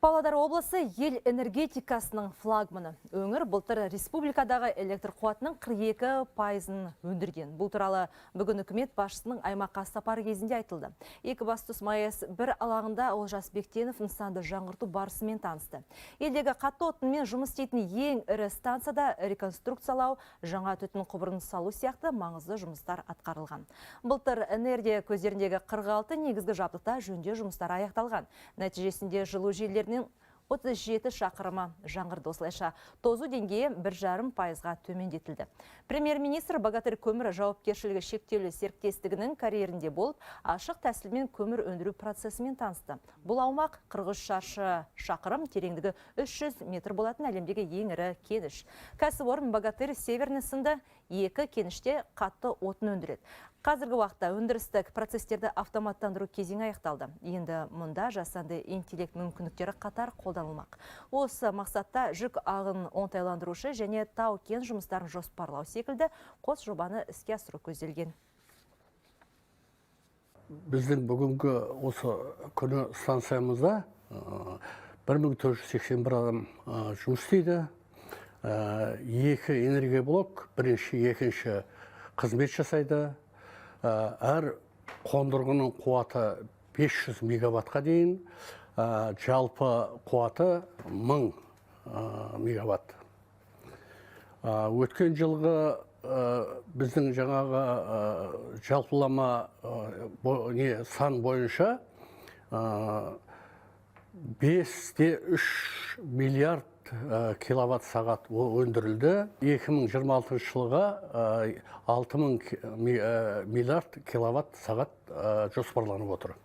Павлодар облысы ел энергетикасының флагманы. Өңір былтыр республикадағы электр қуатының 42%-ын өндірген. Бұл туралы бүгін үкімет басшысының аймаққа сапары кезінде айтылды. Екібастұз МАЭС бір алаңында Олжас Бектенов нысанды жаңғырту барысымен танысты. Елдегі қатты отынмен жұмыс істейтін ең ірі станцияда реконструкциялау, жаңа түтін құбырын салу сияқты маңызды жұмыстар атқарылған. Былтыр энергия көздеріндегі 46 негізгі жабдықта жөндеу жұмыстары аяқталған. Нәтижесінде жылу желілерінің 37 шақырымы жаңғырды. Осылайша тозу деңгейі 1,5%-ға төмендетілді. Премьер-министр Богатырь көмір жауапкершілігі шектеулі серіктестігінің карьерінде болып, ашық тәсілмен көмір өндіру процесімен танысты. Бұл аумақ 43 шаршы шақырым, тереңдігі 300 метр болатын әлемдегі ең ірі кеніш. Кәсіпорын Богатырь Северный сынды 2 кеніште қатты отын өндіреді. Қазіргі уақытта өндірістік процестерді автоматтандыру кезеңі аяқталды. Енді мұнда жасанды интеллект мүмкіндіктері қатар қолданылмақ. Осы мақсатта жүк ағын оңтайландырушы және тау-кен жұмыстарын жоспарлау секілді қос жобаны іске асыру көзделген. Біздің бүгінгі осы күні станциямызда 1481 адам жұмыс істейді. 2 энергия блок, бірінші, екінші қызмет жасайды. Әр қондырғының қуаты 500 мегаваттқа дейін, жалпы қуаты 1000 мегаватт. Өткен жылғы біздің жаңағы жалпылама сан бойынша 5,3 миллиард киловатт сағат өндірілді. 2026 жылға 6000 миллиард киловатт сағат жоспарланып отыр.